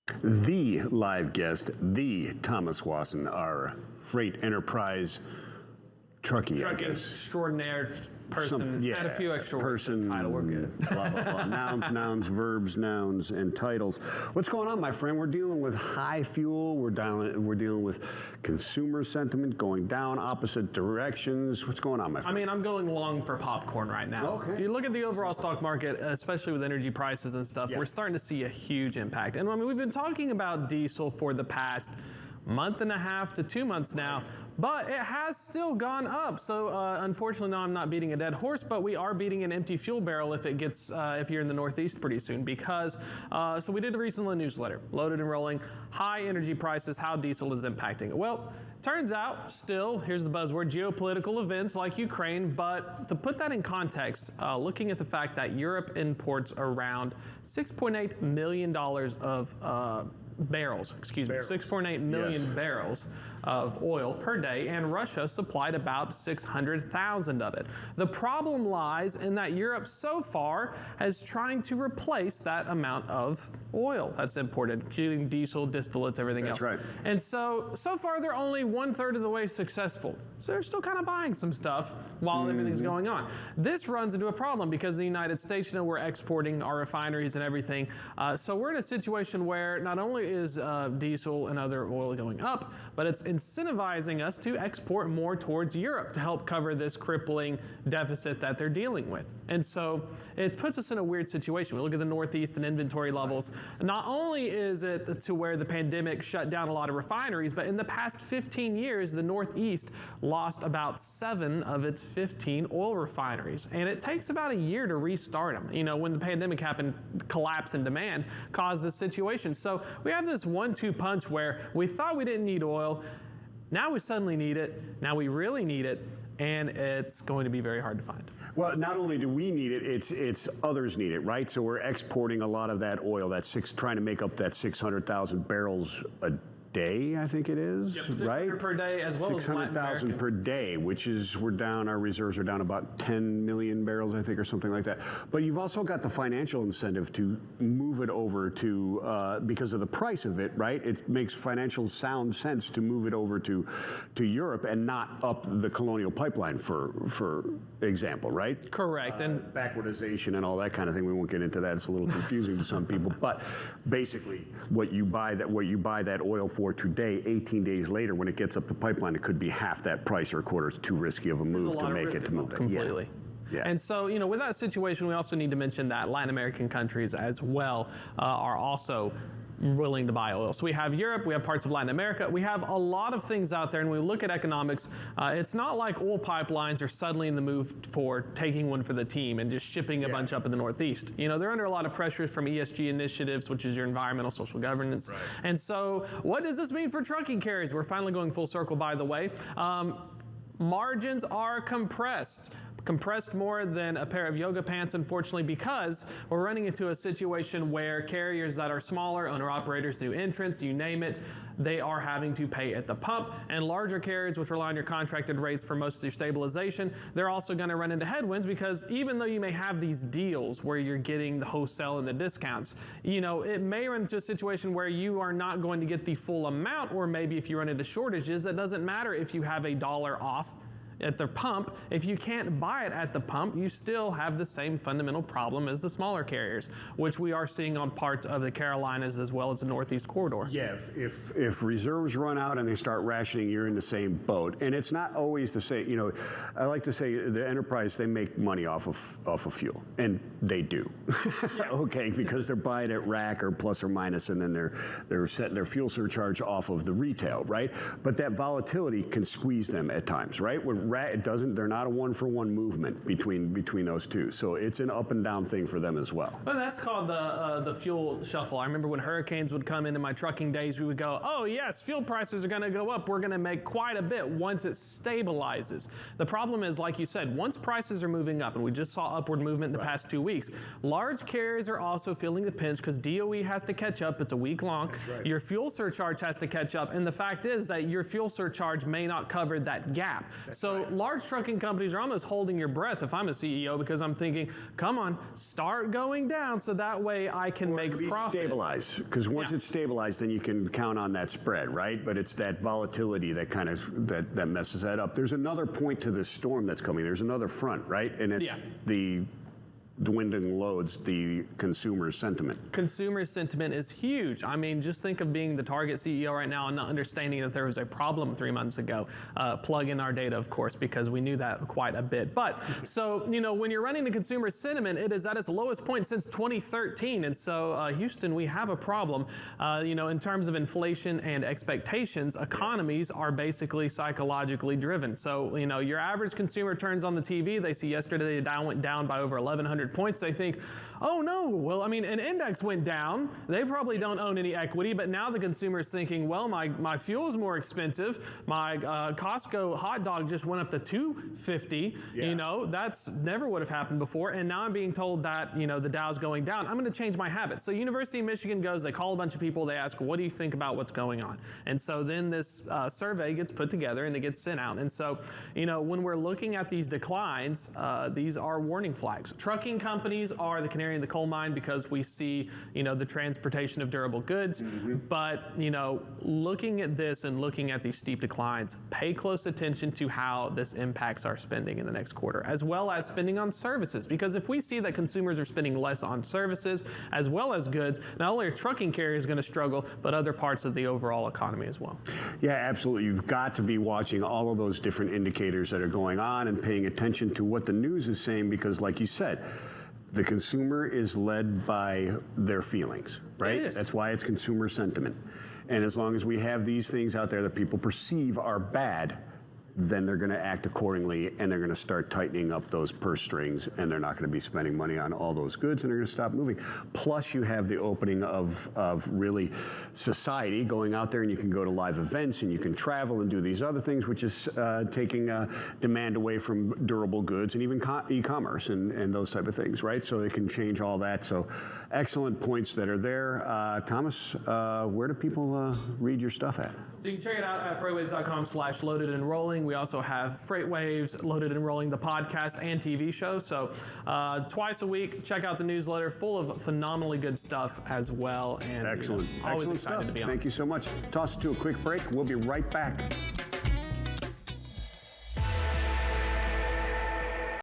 The live guest, the Thomas Wasson, our freight enterprise truckie, I guess. Extraordinaire person. Add a few extra words to the title. We're good. Blah, blah, blah. Nouns, nouns, verbs, nouns, and titles. What's going on, my friend? We're dealing with high fuel. We're dealing with consumer sentiment going down opposite directions. What's going on, my friend? I mean, I'm going long for popcorn right now. Okay. If you look at the overall stock market, especially with energy prices and stuff, we're starting to see a huge impact. And I mean, we've been talking about diesel for the past month and a half to 2 months now, but it has still gone up. So unfortunately, no, I'm not beating a dead horse, but we are beating an empty fuel barrel if it gets, if you're in the Northeast pretty soon, because, so we did a recent newsletter, Loaded and Rolling, high energy prices, how diesel is impacting it. Well, turns out, still, here's the buzzword, geopolitical events like Ukraine, but to put that in context, looking at the fact that Europe imports around $6.8 million of barrels, 6.8 million barrels of oil per day, and Russia supplied about 600,000 of it. The problem lies in that Europe so far is trying to replace that amount of oil that's imported, including diesel, distillates, everything else. That's right. And so far they're only 1/3 of the way successful. So they're still kind of buying some stuff while everything's going on. This runs into a problem because the United States, we're exporting our refineries and everything. So we're in a situation where not only is diesel and other oil going up, but it's incentivizing us to export more towards Europe to help cover this crippling deficit that they're dealing with. And so it puts us in a weird situation. We look at the Northeast and inventory levels. Not only is it to where the pandemic shut down a lot of refineries, but in the past 15 years, the Northeast lost about 7 of its 15 oil refineries. And it takes about a year to restart them. When the pandemic happened, collapse in demand caused this situation. So we have this 1-2 punch where we thought we didn't need oil. Now we suddenly need it. Now we really need it. And it's going to be very hard to find. Well, not only do we need it, it's others need it, right? So we're exporting a lot of that oil, trying to make up that 600,000 barrels a day, I think it is, 600 per day, as well as Latin 600,000 per day, which is, our reserves are down about 10 million barrels, I think, or something like that. But you've also got the financial incentive to move it over to, because of the price of it, right? It makes financial sound sense to move it over to Europe and not up the Colonial Pipeline, for example, right? Correct. And backwardization and all that kind of thing. We won't get into that. It's a little confusing to some people. But basically, what you buy that oil for today, 18 days later, when it gets up the pipeline, it could be half that price or a quarter. It's too risky of a move to make it to move it. Completely. Yeah. And so, with that situation, we also need to mention that Latin American countries as well are also willing to buy oil. So we have Europe, we have parts of Latin America, we have a lot of things out there, and when we look at economics, it's not like oil pipelines are suddenly in the move for taking one for the team and just shipping a bunch up in the Northeast. They're under a lot of pressures from ESG initiatives, which is your environmental social governance. Right. And so what does this mean for trucking carriers? We're finally going full circle, by the way. Margins are compressed more than a pair of yoga pants, unfortunately, because we're running into a situation where carriers that are smaller, owner-operators, new entrants, you name it, they are having to pay at the pump. And larger carriers, which rely on your contracted rates for most of your stabilization, they're also going to run into headwinds because even though you may have these deals where you're getting the wholesale and the discounts, it may run into a situation where you are not going to get the full amount, or maybe if you run into shortages, that doesn't matter if you have $1 off at the pump. If you can't buy it at the pump, you still have the same fundamental problem as the smaller carriers, which we are seeing on parts of the Carolinas as well as the Northeast corridor. Yeah, if reserves run out and they start rationing, you're in the same boat. And it's not always the same. I like to say the enterprise, they make money off of fuel, and they do. Okay, because they're buying at rack or plus or minus, and then they're setting their fuel surcharge off of the retail, right? But that volatility can squeeze them at times, right? They're not a one-for-one movement between those two. So it's an up and down thing for them as well. Well, that's called the fuel shuffle. I remember when hurricanes would come into my trucking days, we would go, oh yes, fuel prices are going to go up. We're going to make quite a bit once it stabilizes. The problem is, like you said, once prices are moving up, and we just saw upward movement in the past 2 weeks, large carriers are also feeling the pinch because DOE has to catch up. It's a week long. Right. Your fuel surcharge has to catch up. And the fact is that your fuel surcharge may not cover that gap. So so large trucking companies are almost holding your breath if I'm a CEO, because I'm thinking, come on, start going down so that way I can make profit. Stabilize, because once it's stabilized, then you can count on that spread, right? But it's that volatility that kind of that messes that up. There's another point to this storm that's coming. There's another front, right? And it's the dwindling loads, the consumer sentiment. Consumer sentiment is huge. I mean, just think of being the Target CEO right now and not understanding that there was a problem 3 months ago. Plug in our data, of course, because we knew that quite a bit. But so, when you're running the consumer sentiment, it is at its lowest point since 2013. And so, Houston, we have a problem. In terms of inflation and expectations, economies are basically psychologically driven. So, your average consumer turns on the TV. They see yesterday the Dow went down by over 1,100 points. They think, oh no, well, I mean, an index went down. They probably don't own any equity, but now the consumer is thinking, well, my fuel is more expensive. My Costco hot dog just went up to $2.50. That's never would have happened before. And now I'm being told that, the Dow's going down. I'm going to change my habits. So University of Michigan goes, they call a bunch of people, they ask, what do you think about what's going on? And so then this survey gets put together and it gets sent out. And so, when we're looking at these declines, these are warning flags. Trucking companies are the canary in the coal mine because we see, the transportation of durable goods. But, looking at this and looking at these steep declines, pay close attention to how this impacts our spending in the next quarter, as well as spending on services. Because if we see that consumers are spending less on services as well as goods, not only are trucking carriers going to struggle, but other parts of the overall economy as well. Yeah, absolutely. You've got to be watching all of those different indicators that are going on and paying attention to what the news is saying, because like you said, the consumer is led by their feelings, right? It is. That's why it's consumer sentiment. And as long as we have these things out there that people perceive are bad, then they're going to act accordingly, and they're going to start tightening up those purse strings, and they're not going to be spending money on all those goods, and they're going to stop moving. Plus, you have the opening of really society going out there, and you can go to live events, and you can travel and do these other things, which is taking demand away from durable goods and even e-commerce and those type of things, right? So it can change all that. So excellent points that are there. Thomas, where do people read your stuff at? So you can check it out at freightwaves.com/loaded and rolling. We also have FreightWaves, Loaded and Rolling, the podcast and TV show. So twice a week, check out the newsletter, full of phenomenally good stuff as well. And Excellent. always Excellent excited stuff. to be on. Thank you so much. Toss us to a quick break. We'll be right back.